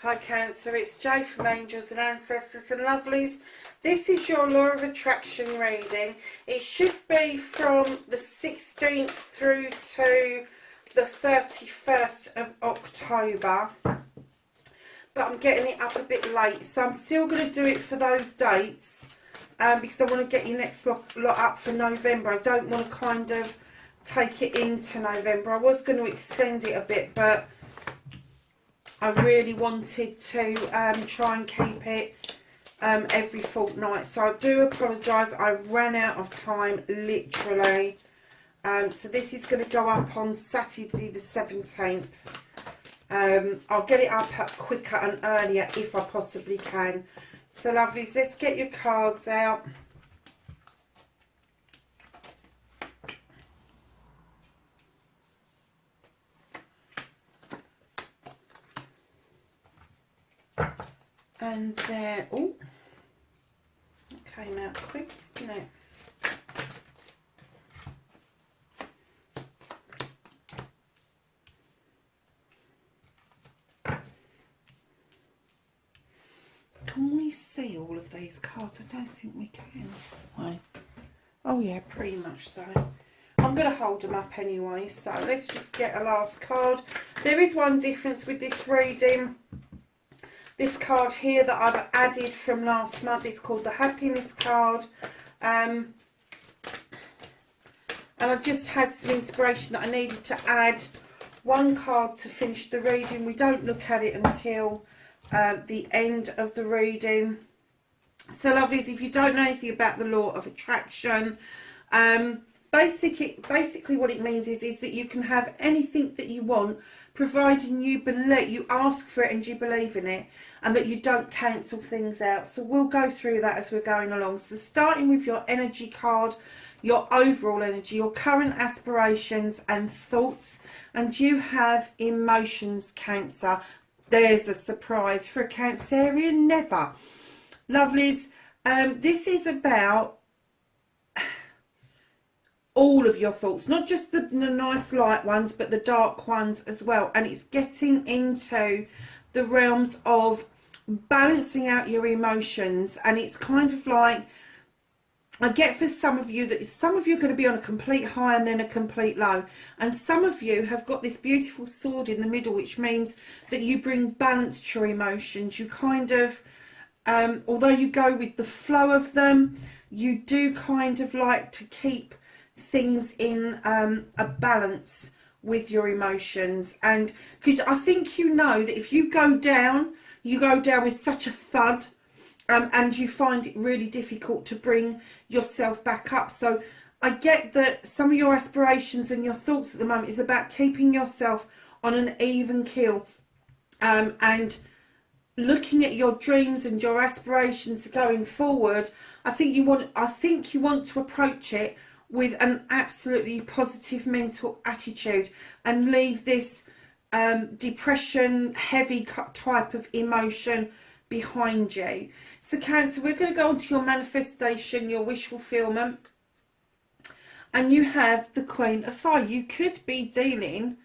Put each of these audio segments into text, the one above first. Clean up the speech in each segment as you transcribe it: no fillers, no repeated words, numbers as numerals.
Hi Cancer, it's Jay from Angels and Ancestors and Lovelies. This is your Law of Attraction reading. It should be from the 16th through to the 31st of October. But I'm getting it up a bit late, so I'm still going to do it for those dates because I want to get your next lot up for November. I don't want to kind of take it into November. I was going to extend it a bit, but I really wanted to try and keep it every fortnight. So I do apologise, I ran out of time, literally. So this is going to go up on Saturday the 17th. I'll get it up quicker and earlier if I possibly can. So lovelies, let's get your cards out. And then, oh, it came out quick, didn't it? Can we see all of these cards? I don't think we can. Right. Oh yeah, pretty much so. I'm going to hold them up anyway, so let's just get a last card. There is one difference with this reading. This card here that I've added from last month is called the Happiness card. And I just had some inspiration that I needed to add one card to finish the reading. We don't look at it until the end of the reading. So lovelies, if you don't know anything about the Law of Attraction, basically what it means is that you can have anything that you want, providing you ask for it and you believe in it, and that you don't cancel things out. So we'll go through that as we're going along. So starting with your energy card, your overall energy, your current aspirations and thoughts, and you have emotions, Cancer. There's a surprise for a Cancerian, never. Lovelies, this is about all of your thoughts, not just the nice light ones, but the dark ones as well. And it's getting into the realms of balancing out your emotions. And it's kind of like, I get for some of you that some of you are going to be on a complete high and then a complete low, and some of you have got this beautiful sword in the middle, which means that you bring balance to your emotions. You kind of, although you go with the flow of them, you do kind of like to keep things in a balance with your emotions. And because I think you know that if you go down with such a thud, and you find it really difficult to bring yourself back up. So I get that some of your aspirations and your thoughts at the moment is about keeping yourself on an even keel, and looking at your dreams and your aspirations going forward. I think you want to approach it with an absolutely positive mental attitude and leave this depression, heavy type of emotion behind you. So Cancer, we're going to go on to your manifestation, your wish fulfillment, and you have the Queen of Fire. You could be dealing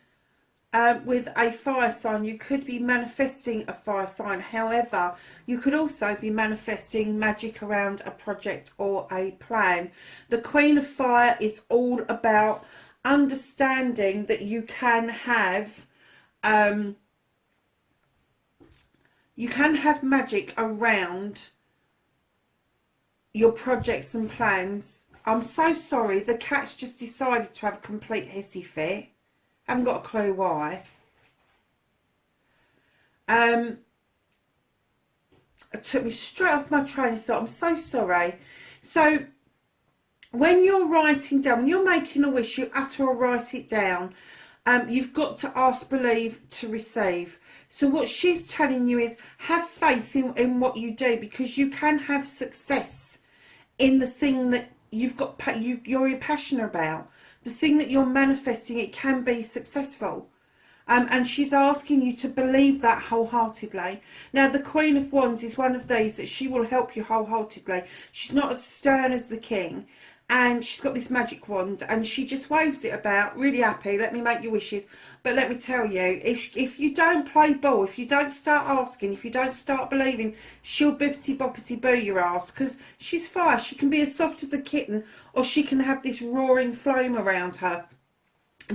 with a fire sign. You could be manifesting a fire sign. However, you could also be manifesting magic around a project or a plan. The Queen of Fire is all about understanding that you can have magic around your projects and plans. I'm so sorry, the cat's just decided to have a complete hissy fit. I haven't got a clue why. It took me straight off my train of thought. I'm so sorry. So when you're writing down, when you're making a wish, you utter or write it down. You've got to ask, believe to receive. So what she's telling you is have faith in what you do, because you can have success in the thing that you're passionate about. The thing that you're manifesting, it can be successful. And she's asking you to believe that wholeheartedly. Now, the Queen of Wands is one of these that she will help you wholeheartedly. She's not as stern as the King. and she's got this magic wand and she just waves it about, really happy, let me make your wishes. But let me tell you, if you don't play ball, if you don't start asking, if you don't start believing, she'll bippity boppity boo your ass, because she's fire. She can be as soft as a kitten, or she can have this roaring flame around her.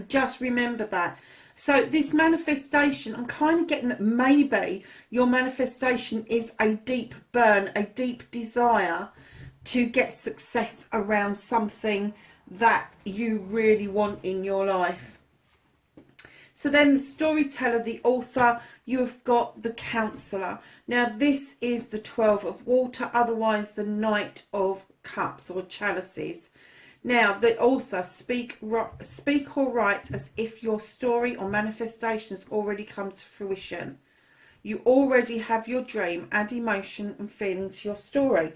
Just remember that. So this manifestation, I'm kind of getting that maybe your manifestation is a deep burn, a deep desire to get success around something that you really want in your life. So then the storyteller, the author, you have got the counsellor. Now this is the 12 of water, otherwise the Knight of Cups or chalices. Now the author, speak or write as if your story or manifestation has already come to fruition. You already have your dream. Add emotion and feeling to your story.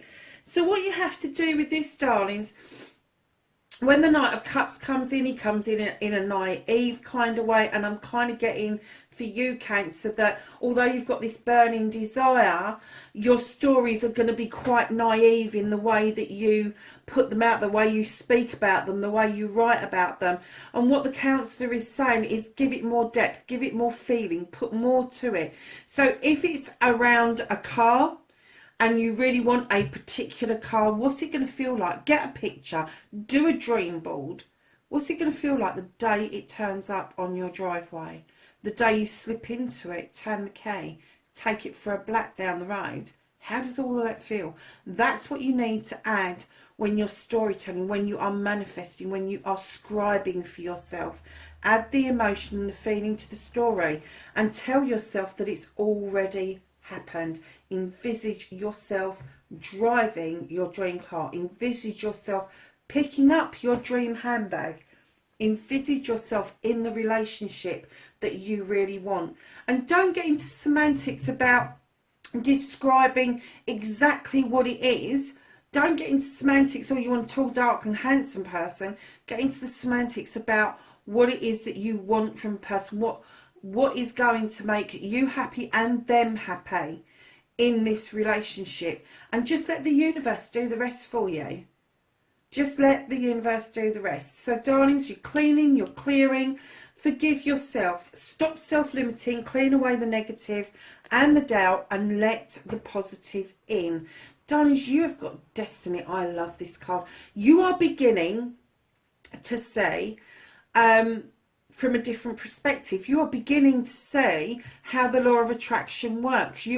So what you have to do with this, darlings, when the Knight of Cups comes in, he comes in a naive kind of way, and I'm kind of getting for you, Cancer, that although you've got this burning desire, your stories are going to be quite naive in the way that you put them out, the way you speak about them, the way you write about them. And what the counsellor is saying is give it more depth, give it more feeling, put more to it. So if it's around a car, and you really want a particular car, what's it going to feel like? Get a picture, do a dream board. What's it going to feel like the day it turns up on your driveway? The day you slip into it, turn the key, take it for a black down the road. How does all of that feel? That's what you need to add when you're storytelling, when you are manifesting, when you are scribing for yourself. Add the emotion and the feeling to the story and tell yourself that it's already happened. Envisage yourself driving your dream car. Envisage yourself picking up your dream handbag. Envisage yourself in the relationship that you really want. And don't get into semantics about describing exactly what it is. Don't get into semantics, or you want a tall, dark and handsome person. Get into the semantics about what it is that you want from a person. What is going to make you happy and them happy in this relationship, and just let the universe do the rest for you. Just let the universe do the rest. So darlings, you're cleaning, you're clearing. Forgive yourself. Stop self-limiting. Clean away the negative and the doubt and let the positive in. Darlings, you have got destiny. I love this card. You are beginning to see from a different perspective. You are beginning to see how the law of attraction works.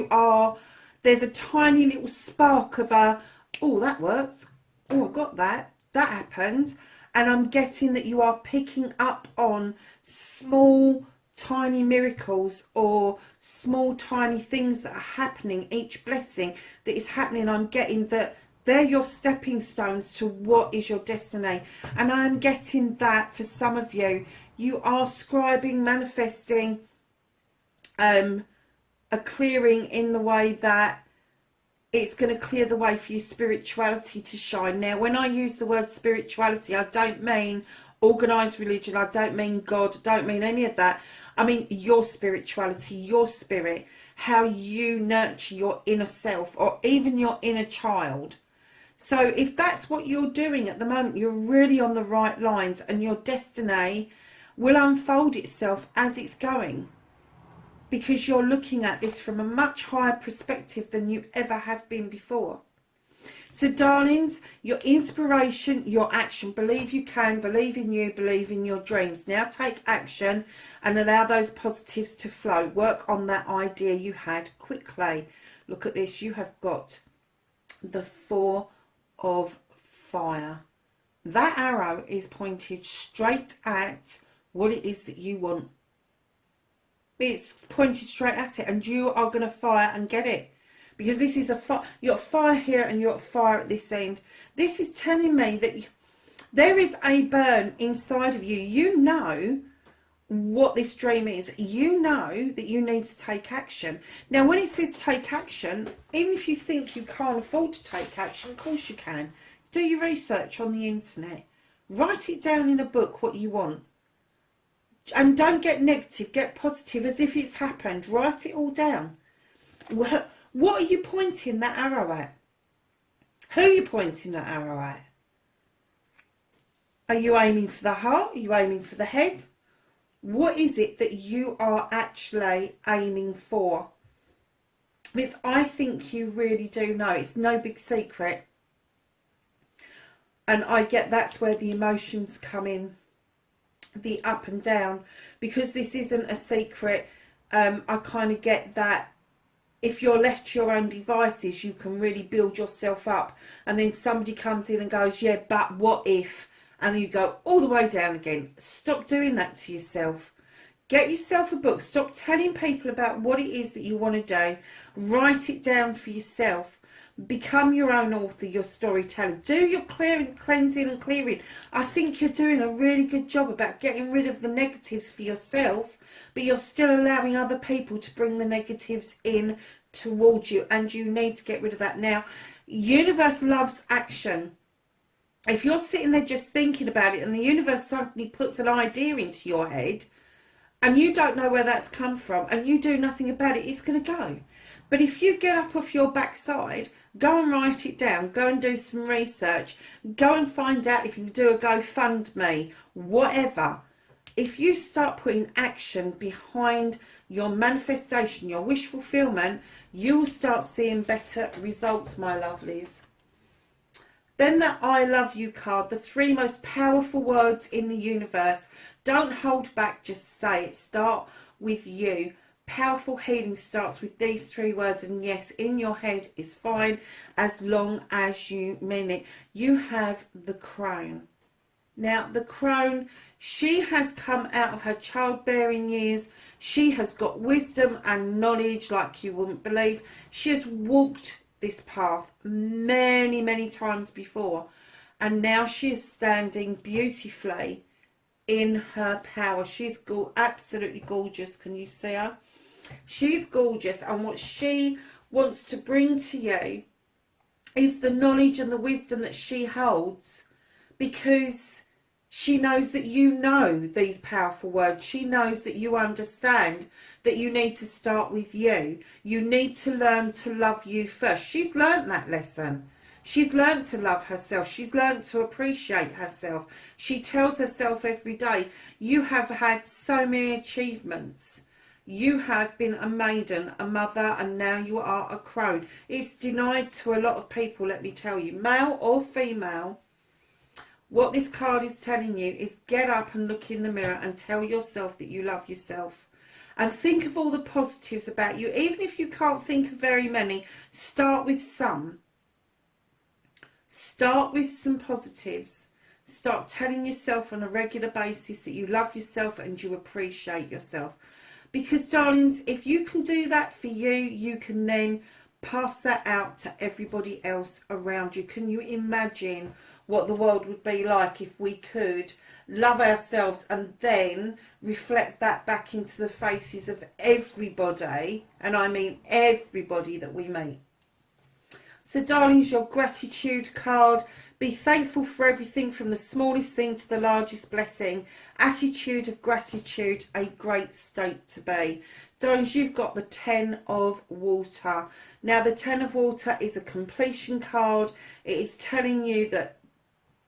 There's a tiny little spark of oh, that works. Oh, I got that. That happened. And I'm getting that you are picking up on small, tiny miracles or small, tiny things that are happening. Each blessing that is happening, I'm getting that they're your stepping stones to what is your destiny. And I'm getting that for some of you, you are scribing, manifesting, a clearing in the way that it's going to clear the way for your spirituality to shine. Now, when I use the word spirituality, I don't mean organised religion, I don't mean God, I don't mean any of that. I mean your spirituality, your spirit, how you nurture your inner self or even your inner child. So if that's what you're doing at the moment, you're really on the right lines, and your destiny will unfold itself as it's going, because you're looking at this from a much higher perspective than you ever have been before. So darlings, your inspiration, your action, believe you can, believe in you, believe in your dreams. Now take action and allow those positives to flow. Work on that idea you had quickly. Look at this, you have got the 4 of Fire. That arrow is pointed straight at what it is that you want. It's pointed straight at it, and you are going to fire and get it, because this is a fire. You've got fire here and you've got fire at this end. This is telling me that there is a burn inside of you. You know what this dream is. You know that you need to take action. Now, when it says take action, even if you think you can't afford to take action, of course you can. Do your research on the internet. Write it down in a book what you want. And don't get negative, get positive as if it's happened. Write it all down. What are you pointing that arrow at? Who are you pointing that arrow at? Are you aiming for the heart? Are you aiming for the head? What is it that you are actually aiming for? Because I think you really do know. It's no big secret. And I get that's where the emotions come in. The up and down. Because this isn't a secret, I kind of get that if you're left to your own devices, you can really build yourself up. And then somebody comes in and goes, yeah, but what if? And you go all the way down again. Stop doing that to yourself. Get yourself a book. Stop telling people about what it is that you want to do. Write it down for yourself. Become your own author, your storyteller. Do your clearing, cleansing and clearing. I think you're doing a really good job about getting rid of the negatives for yourself, but you're still allowing other people to bring the negatives in towards you, and you need to get rid of that. Now, universe loves action. If you're sitting there just thinking about it and the universe suddenly puts an idea into your head and you don't know where that's come from and you do nothing about it, it's going to go. But if you get up off your backside, go and write it down, go and do some research, go and find out if you can do a GoFundMe, whatever. If you start putting action behind your manifestation, your wish fulfillment, you will start seeing better results, my lovelies. Then that I love you card, the 3 most powerful words in the universe. Don't hold back, just say it. Start with you. Powerful healing starts with these 3 words, and yes, in your head is fine as long as you mean it. You have the crone. Now, the crone, she has come out of her childbearing years. She has got wisdom and knowledge like you wouldn't believe. She has walked this path many, many times before. And now she is standing beautifully in her power. She's absolutely gorgeous. Can you see her? She's gorgeous. And what she wants to bring to you is the knowledge and the wisdom that she holds, because she knows that you know these powerful words. She knows that you understand that you need to start with you. You need to learn to love you first. She's learnt that lesson. She's learnt to love herself. She's learnt to appreciate herself. She tells herself every day, you have had so many achievements. You have been a maiden, a mother, and now you are a crone. It's denied to a lot of people, let me tell you, male or female. What this card is telling you is get up and look in the mirror and tell yourself that you love yourself. And think of all the positives about you. Even if you can't think of very many, start with some. Start with some positives. Start telling yourself on a regular basis that you love yourself and you appreciate yourself. Because, darlings, if you can do that for you, you can then pass that out to everybody else around you. Can you imagine what the world would be like if we could love ourselves and then reflect that back into the faces of everybody, and I mean everybody that we meet? So, darlings, your gratitude card. Be thankful for everything from the smallest thing to the largest blessing. Attitude of gratitude, a great state to be. Darlings, you've got the 10 of water. Now, the 10 of water is a completion card. It is telling you that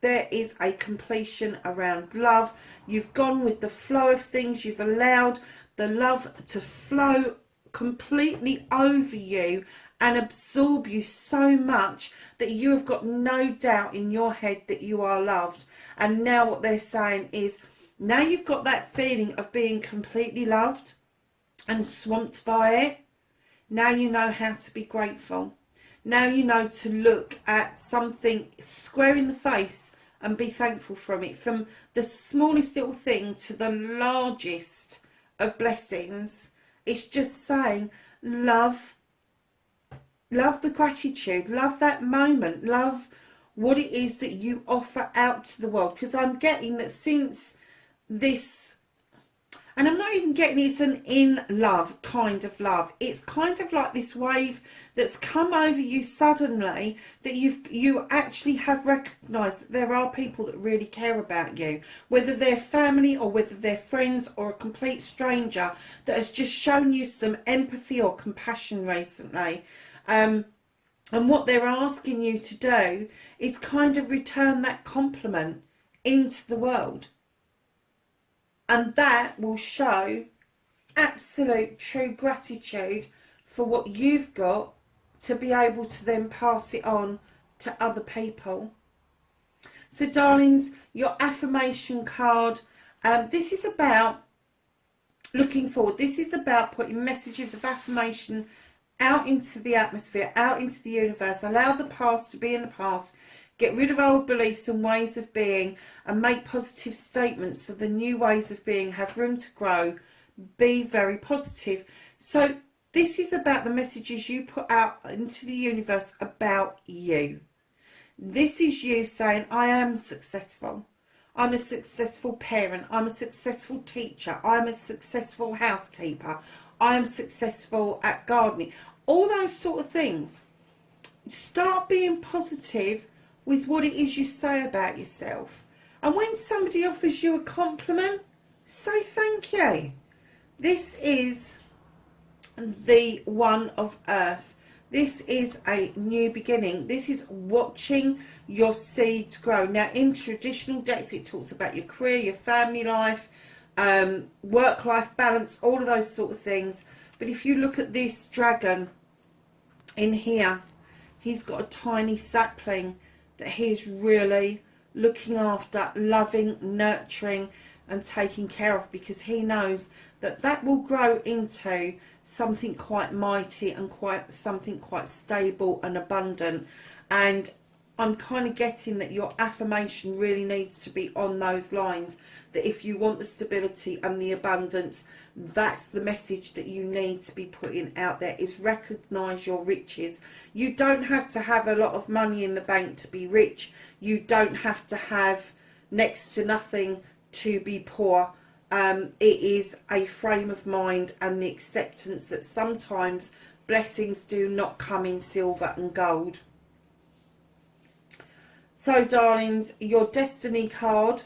there is a completion around love. You've gone with the flow of things. You've allowed the love to flow completely over you and absorb you so much that you have got no doubt in your head that you are loved. And now what they're saying is, now you've got that feeling of being completely loved and swamped by it. Now you know how to be grateful. Now you know to look at something square in the face and be thankful from it. From the smallest little thing to the largest of blessings. It's just saying, love the gratitude, love that moment, love what it is that you offer out to the world. Because I'm getting that since this, and I'm not even getting it's an in love kind of love. It's kind of like this wave that's come over you suddenly, that you actually have recognised that there are people that really care about you, whether they're family or whether they're friends or a complete stranger that has just shown you some empathy or compassion recently. And what they're asking you to do is kind of return that compliment. into the world. And that will show absolute true gratitude for what you've got to be able to then pass it on to other people. So darlings, your affirmation card, this is about looking forward. This is about putting messages of affirmation out into the atmosphere, out into the universe. Allow the past to be in the past. Get rid of old beliefs and ways of being, and make positive statements so the new ways of being have room to grow. Be very positive. So this is about the messages you put out into the universe about you. This is you saying, I am successful. I'm a successful parent. I'm a successful teacher. I'm a successful housekeeper. I am successful at gardening. All those sort of things. Start being positive with what it is you say about yourself. And when somebody offers you a compliment, say thank you. This is the one of Earth. This is a new beginning. This is watching your seeds grow. Now, in traditional decks, it talks about your career, your family life, work-life balance, all of those sort of things. But if you look at this dragon in here, he's got a tiny sapling that he's really looking after, loving, nurturing, and taking care of, because he knows that that will grow into something quite mighty and something quite stable and abundant. And I'm kind of getting that your affirmation really needs to be on those lines, that if you want the stability and the abundance, that's the message that you need to be putting out there, is recognise your riches. You don't have to have a lot of money in the bank to be rich. You don't have to have next to nothing to be poor. It is a frame of mind and the acceptance that sometimes blessings do not come in silver and gold. So darlings, your destiny card,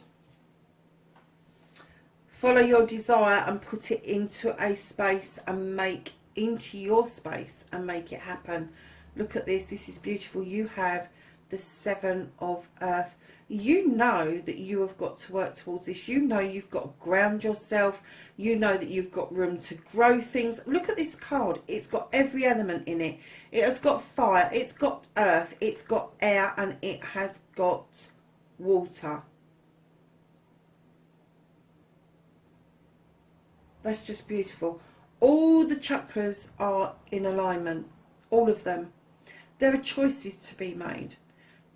follow your desire and put it into a space and make into your space and make it happen. Look at this. This is beautiful. You have the Seven of Earth. You know that you have got to work towards this. You know you've got to ground yourself. You know that you've got room to grow things. Look at this card. It's got every element in it. It has got fire, it's got earth, it's got air, and it has got water. That's just beautiful. All the chakras are in alignment. All of them. There are choices to be made.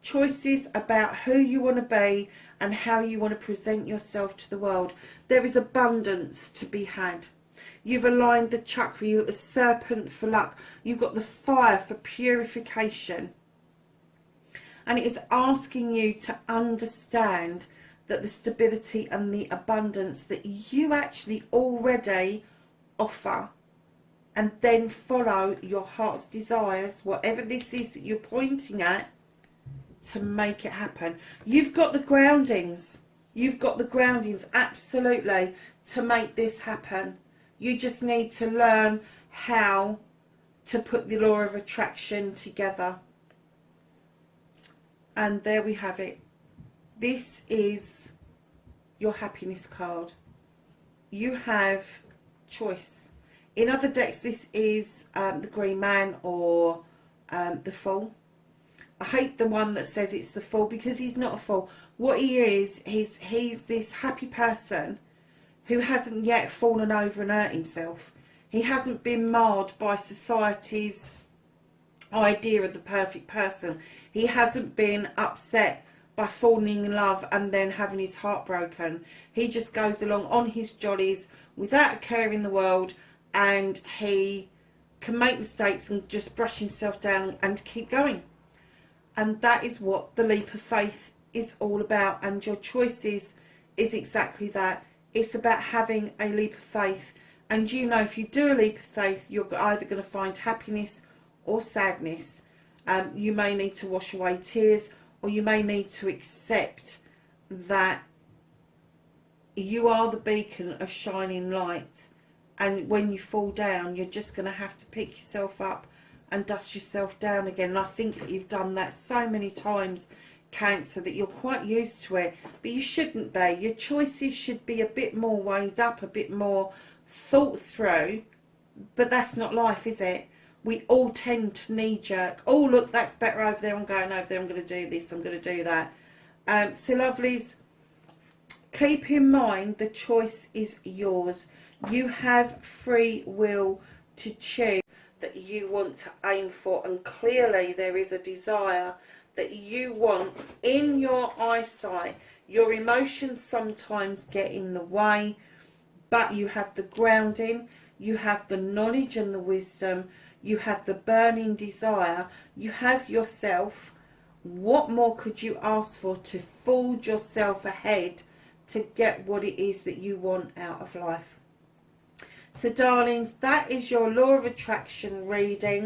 Choices about who you want to be and how you want to present yourself to the world. There is abundance to be had. You've aligned the chakra. You've got the serpent for luck. You've got the fire for purification. And it is asking you to understand that the stability and the abundance that you actually already offer, and then follow your heart's desires, whatever this is that you're pointing at, to make it happen. You've got the groundings. You've got the groundings, absolutely, to make this happen. You just need to learn how to put the law of attraction together. And there we have it. This is your happiness card. You have choice. In other decks, this is the Green Man or the Fool. I hate the one that says it's the Fool, because he's not a fool. What he is, he's this happy person who hasn't yet fallen over and hurt himself. He hasn't been marred by society's idea of the perfect person. He hasn't been upset by falling in love and then having his heart broken. He just goes along on his jollies without a care in the world, and he can make mistakes and just brush himself down and keep going. And that is what the leap of faith is all about. And your choices is exactly that. It's about having a leap of faith. And you know, if you do a leap of faith, you're either going to find happiness or sadness. You may need to wash away tears, or you may need to accept that you are the beacon of shining light. And when you fall down, you're just going to have to pick yourself up and dust yourself down again. And I think that you've done that so many times Cancer, that you're quite used to it, but you shouldn't be. Your choices should be a bit more weighed up, a bit more thought through, but that's not life, is it? We all tend to knee-jerk. Oh, look, that's better over there. I'm going over there. I'm going to do this. I'm going to do that. So, lovelies, keep in mind the choice is yours. You have free will to choose that you want to aim for, and clearly there is a desire that you want in your eyesight. Your emotions sometimes get in the way, but you have the grounding, you have the knowledge and the wisdom, you have the burning desire, you have yourself. What more could you ask for to forge yourself ahead to get what it is that you want out of life? So darlings, that is your law of attraction reading.